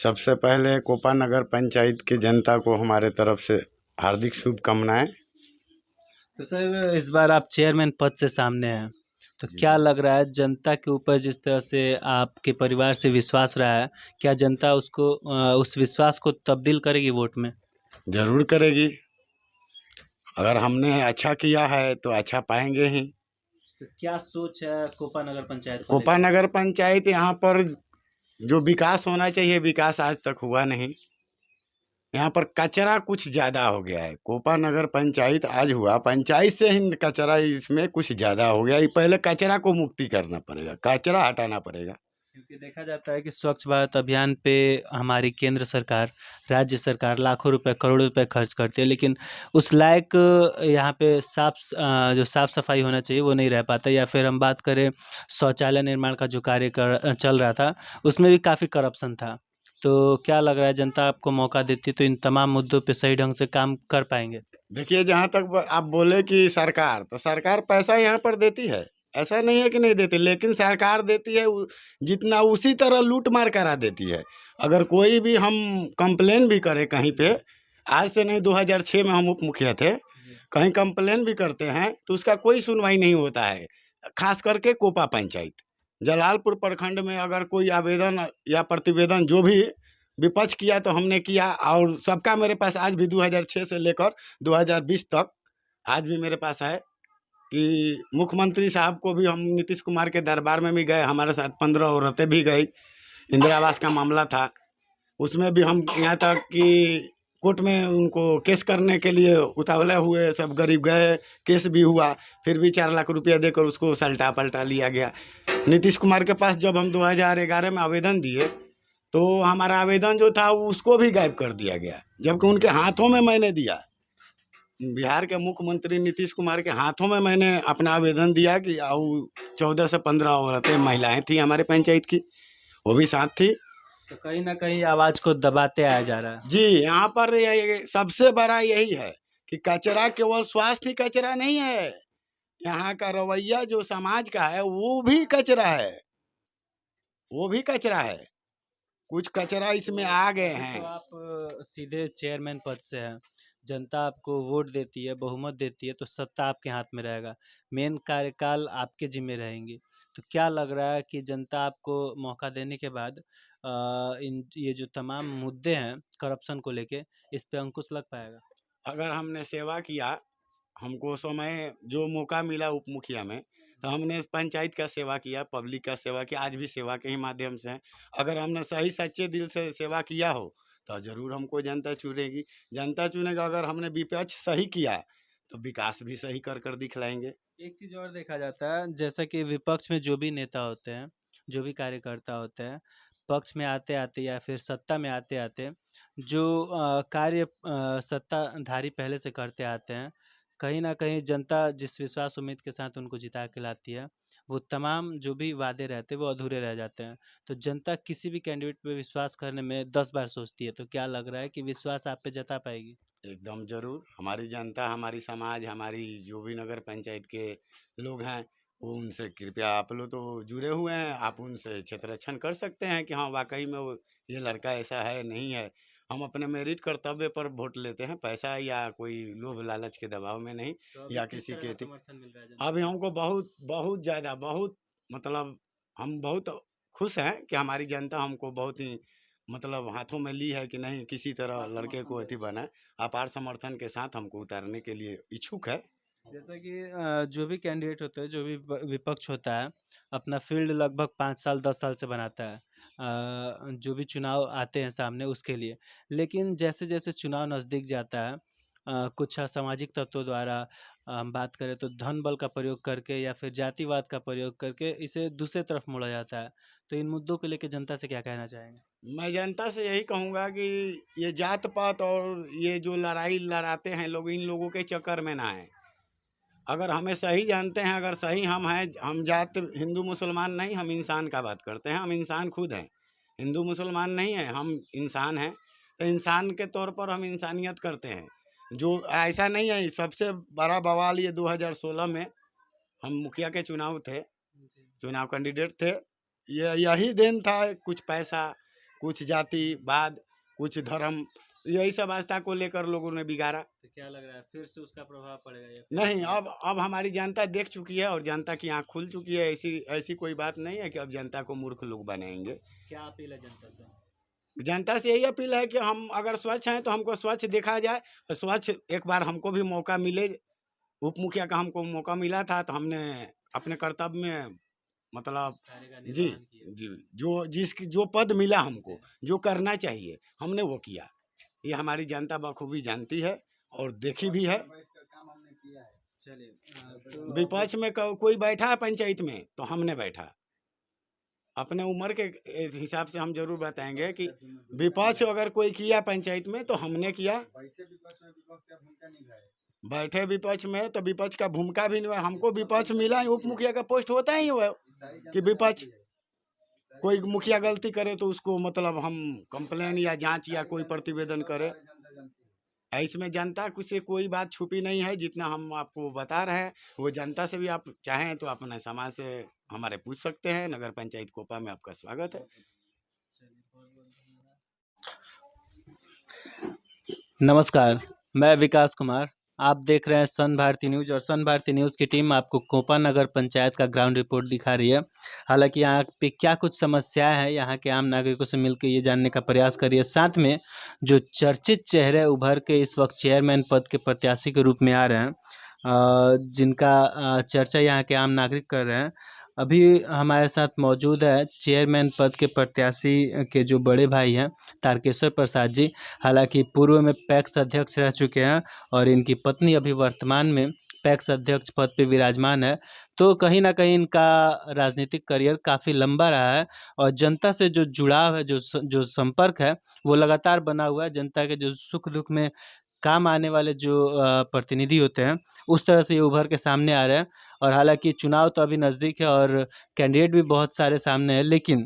सबसे पहले कोपा नगर पंचायत की जनता को हमारे तरफ से हार्दिक शुभकामनाएं। तो सर इस बार आप चेयरमैन पद से सामने हैं, तो क्या लग रहा है जनता के ऊपर जिस तरह से आपके परिवार से विश्वास रहा है, क्या जनता उसको उस विश्वास को तब्दील करेगी वोट में? जरूर करेगी। अगर हमने अच्छा किया है तो अच्छा पाएंगे ही। तो क्या सोच है कोपा नगर पंचायत को कोपा लेकर? नगर पंचायत यहाँ पर जो विकास होना चाहिए विकास आज तक हुआ नहीं। यहाँ पर कचरा कुछ ज़्यादा हो गया है। कोपा नगर पंचायत आज हुआ, पंचायत से ही कचरा इसमें कुछ ज़्यादा हो गया। ये पहले कचरा को मुक्ति करना पड़ेगा, कचरा हटाना पड़ेगा। क्योंकि देखा जाता है कि स्वच्छ भारत अभियान पे हमारी केंद्र सरकार, राज्य सरकार लाखों रुपए, करोड़ों रुपए खर्च करती है, लेकिन उस लायक यहाँ पे जो साफ सफाई होना चाहिए वो नहीं रह पाता। या फिर हम बात करें शौचालय निर्माण का जो चल रहा था, उसमें भी काफ़ी करप्शन था। तो क्या लग रहा है जनता आपको मौका देती तो इन तमाम मुद्दों पे सही ढंग से काम कर पाएंगे? देखिए, जहाँ तक आप बोले कि सरकार, तो सरकार पैसा यहाँ पर देती है, ऐसा नहीं है कि नहीं देती, लेकिन सरकार देती है जितना उसी तरह लूट मार करा देती है। अगर कोई भी हम कंप्लेन भी करें कहीं पे, आज से नहीं 2006 में हम उप मुखिया थे, कहीं कंप्लेन भी करते हैं तो उसका कोई सुनवाई नहीं होता है। खास करके कोपा पंचायत जलालपुर प्रखंड में अगर कोई आवेदन या प्रतिवेदन जो भी विपक्ष किया तो हमने किया, और सबका मेरे पास आज भी 2006 से लेकर 2020 तक आज भी मेरे पास है कि मुख्यमंत्री साहब को भी हम नीतीश कुमार के दरबार में भी गए, हमारे साथ 15 औरतें भी गई। इंदिरा आवास का मामला था, उसमें भी हम यहाँ तक कि कोर्ट में उनको केस करने के लिए उतावले हुए, सब गरीब गए, केस भी हुआ, फिर भी 4 लाख रुपया देकर उसको सल्टा पलटा लिया गया। नीतीश कुमार के पास जब हम 2011 में आवेदन दिए तो हमारा आवेदन जो था उसको भी गायब कर दिया गया, जबकि उनके हाथों में मैंने दिया। बिहार के मुख्यमंत्री नीतीश कुमार के हाथों में मैंने अपना आवेदन दिया कि 14 से 15 औरतें महिलाएं थी हमारे पंचायत की, वो भी साथ थी। तो कहीं ना कहीं आवाज को दबाते आया जा रहा है। जी, यहाँ पर सबसे बड़ा यही है कि कचरा केवल स्वास्थ्य कचरा नहीं है, यहाँ का रवैया जो समाज का है वो भी कचरा है, वो भी कचरा है। कुछ कचरा इसमें आ गए हैं। तो आप सीधे चेयरमैन पद से हैं, जनता आपको वोट देती है, बहुमत देती है, तो सत्ता आपके हाथ में रहेगा, मेन कार्यकाल आपके जिम्मे रहेंगी। तो क्या लग रहा है कि जनता आपको मौका देने के बाद इन ये जो तमाम मुद्दे हैं करप्शन को लेके, इस पे अंकुश लग पाएगा? अगर हमने सेवा किया, हमको समय जो मौका मिला उप मुखिया में, तो हमने पंचायत का सेवा किया, पब्लिक का सेवा किया, आज भी सेवा के ही माध्यम से हैं। अगर हमने सही सच्चे दिल से सेवा किया हो तो ज़रूर हमको जनता चुनेगी। जनता चुनेगा। अगर हमने विपक्ष सही किया तो विकास भी सही कर दिखलाएंगे। एक चीज़ और देखा जाता है, जैसा कि विपक्ष में जो भी नेता होते हैं, जो भी कार्यकर्ता होते हैं, पक्ष में आते-आते या फिर सत्ता में आते-आते जो कार्य सत्ताधारी पहले से करते आते हैं, कहीं न कहीं जनता जिस विश्वास उम्मीद के साथ उनको जिता के लाती है, वो तमाम जो भी वादे रहते हैं, वो अधूरे रह जाते हैं। तो जनता किसी भी कैंडिडेट पे विश्वास करने में 10 बार सोचती है, तो क्या लग रहा है कि विश्वास आप पे जता पाएगी? एकदम जरूर। हमारी जनता, हमारी समाज, हमारी जो भी नगर पंचायत के लोग हैं, वो उनसे कृपया आप लोग तो जुड़े हुए हैं, आप उनसे क्षेत्ररक्षण कर सकते हैं कि हाँ वाकई में वो ये लड़का ऐसा है नहीं है। हम अपने मेरिट कर्तव्य पर वोट लेते हैं, पैसा या कोई लोभ लालच के दबाव में नहीं, तो अभी या किस किसी तरह के का समर्थन मिल रहा है अभी जनता से? हमको बहुत बहुत ज़्यादा, बहुत मतलब हम बहुत खुश हैं कि हमारी जनता हमको बहुत ही मतलब हाथों में ली है कि नहीं, किसी तरह लड़के को अथी बना, अपार समर्थन के साथ हमको उतारने के लिए इच्छुक है। जैसा कि जो भी कैंडिडेट होता है, जो भी विपक्ष होता है, अपना फील्ड लगभग 5 साल 10 साल से बनाता है, जो भी चुनाव आते हैं सामने उसके लिए। लेकिन जैसे जैसे चुनाव नज़दीक जाता है, कुछ असामाजिक तत्वों द्वारा हम बात करें तो धन बल का प्रयोग करके या फिर जातिवाद का प्रयोग करके इसे दूसरे तरफ मोड़ा जाता है। तो इन मुद्दों को लेके जनता से क्या कहना चाहेंगे? मैं जनता से यही कहूँगा कि ये जात पात और ये जो लड़ाई लड़ाते हैं लोग, इन लोगों के चक्कर में ना आए। अगर हमें सही जानते हैं, अगर सही हम हैं, हम जात हिंदू मुसलमान नहीं, हम इंसान का बात करते हैं, हम इंसान खुद हैं, हिंदू मुसलमान नहीं हैं, हम इंसान हैं। तो इंसान के तौर पर हम इंसानियत करते हैं। जो ऐसा नहीं है, सबसे बड़ा बवाल ये 2016 में हम मुखिया के चुनाव थे, चुनाव कैंडिडेट थे, ये यही देन था, कुछ पैसा कुछ जातिवाद, कुछ धर्म, यही सब आस्था को लेकर लोगों ने बिगाड़ा। तो क्या लग रहा है फिर से उसका प्रभाव पड़ेगा या फिर नहीं, नहीं? अब हमारी जनता देख चुकी है और जनता की आँख खुल चुकी है। ऐसी ऐसी कोई बात नहीं है कि अब जनता को मूर्ख लोग बनाएंगे। क्या अपील है जनता से? जनता से यही अपील है कि हम अगर स्वच्छ हैं तो हमको स्वच्छ देखा जाए, और स्वच्छ एक बार हमको भी मौका मिले। उप मुखिया का हमको मौका मिला था तो हमने अपने कर्तव्य में मतलब उस कार्य का जी, निर्वहन किया। जी, जो पद मिला हमको, जी। जो करना चाहिए, हमने वो किया। ये हमारी जनता बखूबी जानती है और देखी भी है। चलिए तो विपक्ष में कोई बैठा है पंचायत में तो हमने बैठा। अपने उम्र के हिसाब से हम जरूर बताएंगे कि विपक्ष अगर कोई किया पंचायत में तो हमने किया। बैठे विपक्ष में तो विपक्ष का भूमिका भी नहीं है। हमको विपक्ष मिला, उप मुखिया का पोस्ट होता ही हुआ कि विपक्ष कोई मुखिया गलती करे तो उसको मतलब हम कंप्लेन या जांच या कोई प्रतिवेदन करे। इसमें जनता से कोई बात छुपी नहीं है। जितना हम आपको बता रहे हैं वो जनता से भी आप चाहें तो अपने समाज से हमारे पूछ सकते हैं। नगर पंचायत कोपा में आपका स्वागत है। नमस्कार, मैं विकास कुमार। आप देख रहे हैं सन भारती न्यूज़ और सन भारती न्यूज़ की टीम आपको कोपा नगर पंचायत का ग्राउंड रिपोर्ट दिखा रही है। हालांकि यहाँ पे क्या कुछ समस्याएं हैं, यहाँ के आम नागरिकों से मिलकर ये जानने का प्रयास करिए। साथ में जो चर्चित चेहरे उभर के इस वक्त चेयरमैन पद के प्रत्याशी के रूप में आ रहे हैं, जिनका चर्चा यहाँ के आम नागरिक कर रहे हैं। अभी हमारे साथ मौजूद है चेयरमैन पद के प्रत्याशी के जो बड़े भाई हैं, तारकेश्वर प्रसाद जी। हालांकि पूर्व में पैक्स अध्यक्ष रह चुके हैं और इनकी पत्नी अभी वर्तमान में पैक्स अध्यक्ष पद पे विराजमान है। तो कहीं ना कहीं इनका राजनीतिक करियर काफ़ी लंबा रहा है और जनता से जो जुड़ाव है, जो संपर्क है, वो लगातार बना हुआ है। जनता के जो सुख दुख में काम आने वाले जो प्रतिनिधि होते हैं, उस तरह से ये उभर के सामने आ रहे हैं। और हालांकि चुनाव तो अभी नज़दीक है और कैंडिडेट भी बहुत सारे सामने हैं, लेकिन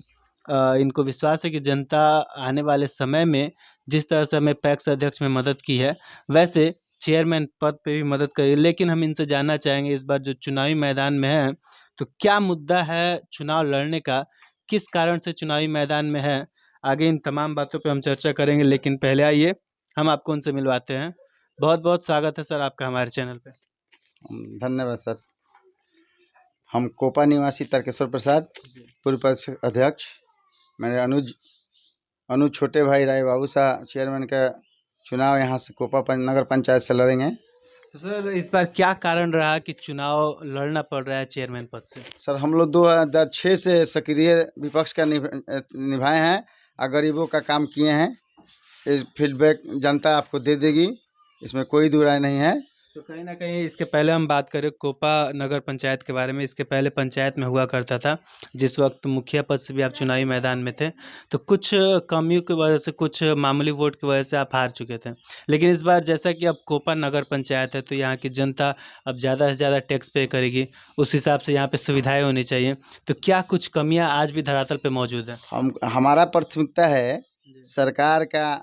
इनको विश्वास है कि जनता आने वाले समय में जिस तरह से हमें पैक्स अध्यक्ष में मदद की है, वैसे चेयरमैन पद पे भी मदद करेगी। लेकिन हम इनसे जानना चाहेंगे इस बार जो चुनावी मैदान में है, तो क्या मुद्दा है चुनाव लड़ने का, किस कारण से चुनावी मैदान में है। आगे इन तमाम बातों पे हम चर्चा करेंगे, लेकिन पहले आइए हम आपको उनसे मिलवाते हैं। बहुत बहुत स्वागत है सर आपका हमारे चैनल पे। धन्यवाद सर। हम कोपा निवासी तारकेश्वर प्रसाद, पूर्व परिषद अध्यक्ष। मेरे अनुज छोटे भाई राय बाबू शाह चेयरमैन का चुनाव यहाँ से कोपा नगर पंचायत से लड़ेंगे। तो सर इस बार क्या कारण रहा कि चुनाव लड़ना पड़ रहा है चेयरमैन पद से? सर हम लोग 2006 से सक्रिय विपक्ष का निभाए हैं और गरीबों का काम किए हैं। इस फीडबैक जनता आपको दे देगी, इसमें कोई दो राय नहीं है। तो कहीं ना कहीं इसके पहले हम बात करें कोपा नगर पंचायत के बारे में, इसके पहले पंचायत में हुआ करता था, जिस वक्त मुखिया पद से भी आप चुनावी मैदान में थे, तो कुछ कमियों की वजह से, कुछ मामूली वोट की वजह से आप हार चुके थे। लेकिन इस बार जैसा कि अब कोपा नगर पंचायत है, तो यहाँ की जनता अब ज़्यादा से ज़्यादा टैक्स पे करेगी, उस हिसाब से यहाँ पर सुविधाएँ होनी चाहिए। तो क्या कुछ कमियाँ आज भी धरातल पर मौजूद है? हमारा प्राथमिकता है सरकार का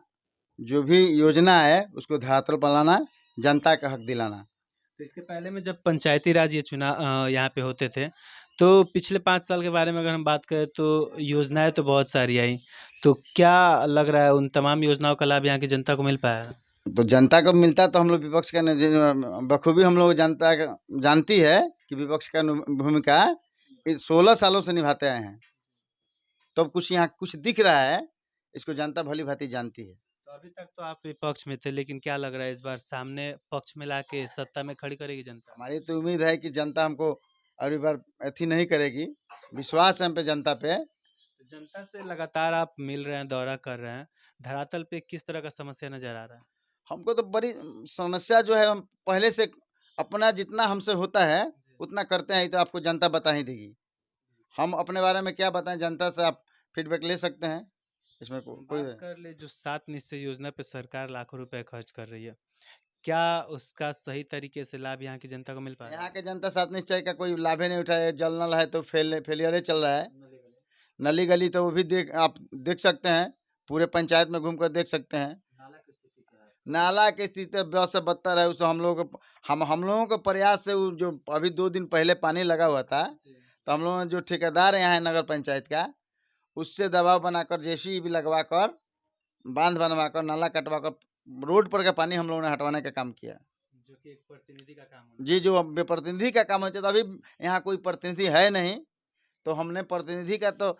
जो भी योजना है उसको धरातल पर लाना, जनता का हक दिलाना। तो इसके पहले में जब पंचायती राज ये चुनाव यहाँ पे होते थे, तो पिछले 5 साल के बारे में अगर हम बात करें तो योजनाएं तो बहुत सारी आई। तो क्या लग रहा है उन तमाम योजनाओं का लाभ यहाँ की जनता को मिल पाया है? तो जनता को मिलता तो हम लोग विपक्ष का बखूबी हम लोग जनता जानती है कि विपक्ष का भूमिका 16 सालों से निभाते आए हैं। तो अब कुछ यहाँ कुछ दिख रहा है, इसको जनता भली भांति जानती है। तो अभी तक तो आप विपक्ष में थे, लेकिन क्या लग रहा है इस बार सामने पक्ष में लाके सत्ता में खड़ी करेगी जनता? हमारी तो उम्मीद है कि जनता हमको अगली बार अथी नहीं करेगी, विश्वास है हम पे, जनता पे। तो जनता से लगातार आप मिल रहे हैं, दौरा कर रहे हैं, धरातल पे किस तरह का समस्या नजर आ रहा है? हमको तो बड़ी समस्या जो है, हम पहले से अपना जितना हमसे होता है उतना करते हैं, तो आपको जनता बता ही देगी। हम अपने बारे में क्या बताएं, जनता से आप फीडबैक ले सकते हैं। इसमें कोई बात कर ले जो 7 निश्चय योजना पे सरकार लाखों रुपए खर्च कर रही है, क्या उसका सही तरीके से लाभ यहाँ की जनता को मिल पा रहा यहाँ है? के जनता साथ निश्चय का कोई लाभ ही नहीं उठाए। जल नल है तो फेलियर चल रहा है। नली गली तो वो भी आप देख सकते हैं, पूरे पंचायत में घूमकर देख सकते हैं। नाला की स्थिति बहुत से बदतर है। उस हम लोगों के प्रयास से जो अभी 2 दिन पहले पानी लगा हुआ था, तो हम लोगों ने जो ठेकेदार यहाँ है नगर पंचायत का, उससे दबाव बनाकर जेसीबी लगवा कर, बांध बनवा कर, नाला कटवा कर, रोड पर का पानी हम लोगों ने हटवाने का काम किया। जो कि एक प्रतिनिधि का काम होना जी, जो अब प्रतिनिधि का काम होता है, तो अभी यहाँ कोई प्रतिनिधि है नहीं, तो हमने प्रतिनिधि का तो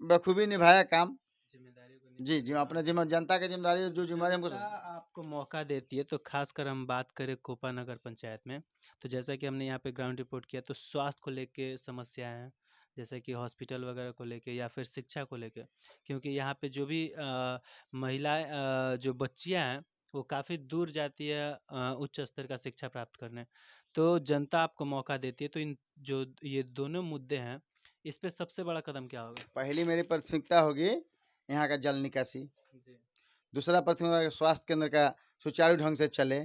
बखूबी निभाया काम। जिम्मेदारियों को जी, जी, निभाने अपने का। जिम्मे जनता की जिम्मेदारी, जो जिम्मेदारी हमको जनता आपको मौका देती है, तो खासकर हम बात करें कोपा नगर पंचायत में, तो जैसा कि हमने यहाँ पे ग्राउंड रिपोर्ट किया, तो स्वास्थ्य को लेके समस्याएं हैं, जैसे कि हॉस्पिटल वगैरह को लेके या फिर शिक्षा को लेके, क्योंकि यहाँ पे जो भी महिलाएं जो बच्चियां हैं वो काफ़ी दूर जाती है उच्च स्तर का शिक्षा प्राप्त करने, तो जनता आपको मौका देती है, तो इन जो ये दोनों मुद्दे हैं इस पे सबसे बड़ा कदम क्या होगा? पहली मेरी प्राथमिकता होगी यहाँ का जल निकासी। जी। दूसरा प्राथमिकता है स्वास्थ्य केंद्र का सुचारू ढंग से चले।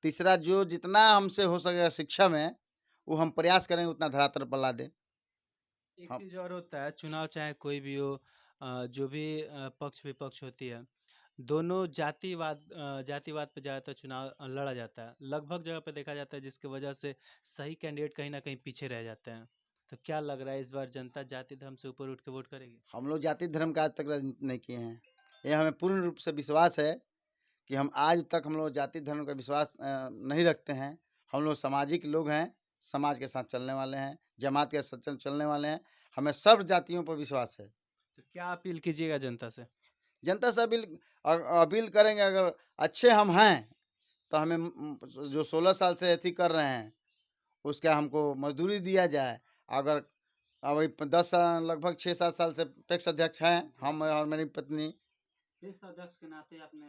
तीसरा, जो जितना हमसे हो सकेगा शिक्षा में, वो हम प्रयास करेंगे उतना धरातल पर ला दें। एक हम चीज़ और होता है, चुनाव चाहे कोई भी हो, जो भी पक्ष विपक्ष होती है, दोनों जातिवाद पे ज़्यादातर चुनाव लड़ा जाता है, लगभग जगह पे देखा जाता है, जिसकी वजह से सही कैंडिडेट कहीं ना कहीं पीछे रह जाते हैं। तो क्या लग रहा है इस बार जनता जाति धर्म से ऊपर उठ के वोट करेगी? हम लोग जाति धर्म का आज तक राजनीति नहीं किए हैं। ये हमें पूर्ण रूप से विश्वास है कि हम आज तक हम लोग जाति धर्म का विश्वास नहीं रखते हैं। हम लोग सामाजिक लोग हैं, समाज के साथ चलने वाले हैं, जमात के साथ चलने वाले हैं। हमें सब जातियों पर विश्वास है। तो क्या अपील कीजिएगा जनता से? जनता से अपील करेंगे, अगर अच्छे हम हैं तो हमें जो 16 साल से अथी कर रहे हैं उसका हमको मजदूरी दिया जाए। अगर अभी 10 साल, लगभग 6-7 साल से पैक्स अध्यक्ष हैं हम और मेरी पत्नी। इस अध्यक्ष के नाते आपने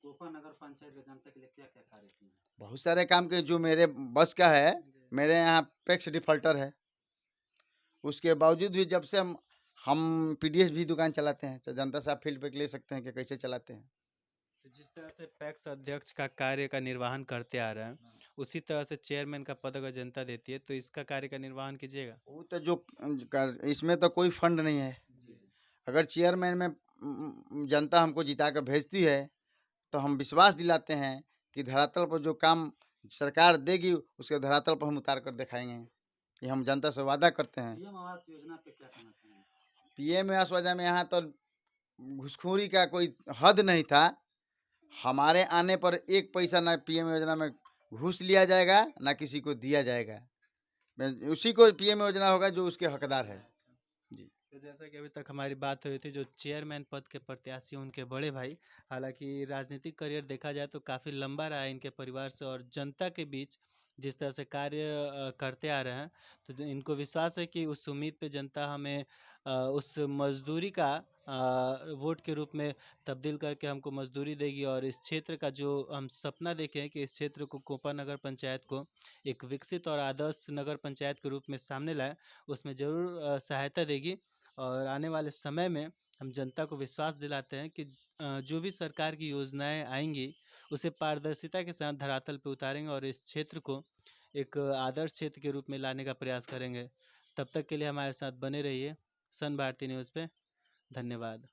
कोपा नगर पंचायत के जनता के लिए क्या क्या कार्य किए हैं? बहुत सारे काम के जो मेरे बस का है। मेरे यहाँ पैक्स डिफॉल्टर है, उसके बावजूद भी जब से हम पीडीएस भी दुकान चलाते हैं, तो जनता से आप फीडबैक ले सकते हैं कि कैसे चलाते हैं। तो जिस तरह से पैक्स अध्यक्ष का कार्य का निर्वहन करते आ रहे हैं, उसी तरह से चेयरमैन का पद अगर जनता देती है तो इसका कार्य का निर्वहन कीजिएगा? वो तो जो इसमें तो कोई फंड नहीं है। अगर चेयरमैन में जनता हमको जिता कर भेजती है तो हम विश्वास दिलाते हैं कि धरातल पर जो काम सरकार देगी उसके धरातल पर हम उतार कर दिखाएंगे। ये हम जनता से वादा करते हैं। पीएम आवास योजना पे क्या कहना चाहेंगे? पीएम आवास योजना में यहाँ तो घुसखोरी का कोई हद नहीं था। हमारे आने पर एक पैसा ना पीएम योजना में घूस लिया जाएगा, ना किसी को दिया जाएगा। उसी को पीएम योजना होगा जो उसके हकदार है। जी। तो जैसा कि अभी तक हमारी बात हुई थी, जो चेयरमैन पद के प्रत्याशी उनके बड़े भाई, हालांकि राजनीतिक करियर देखा जाए तो काफ़ी लंबा रहा है इनके परिवार से और जनता के बीच जिस तरह से कार्य करते आ रहे हैं, तो इनको विश्वास है कि उस उम्मीद पे जनता हमें उस मजदूरी का वोट के रूप में तब्दील करके हमको मजदूरी देगी, और इस क्षेत्र का जो हम सपना देखे हैं कि इस क्षेत्र को कोपा नगर पंचायत को एक विकसित और आदर्श नगर पंचायत के रूप में सामने लाए, उसमें ज़रूर सहायता देगी। और आने वाले समय में हम जनता को विश्वास दिलाते हैं कि जो भी सरकार की योजनाएं आएंगी उसे पारदर्शिता के साथ धरातल पे उतारेंगे और इस क्षेत्र को एक आदर्श क्षेत्र के रूप में लाने का प्रयास करेंगे। तब तक के लिए हमारे साथ बने रहिए सन भारती न्यूज़ पे। धन्यवाद।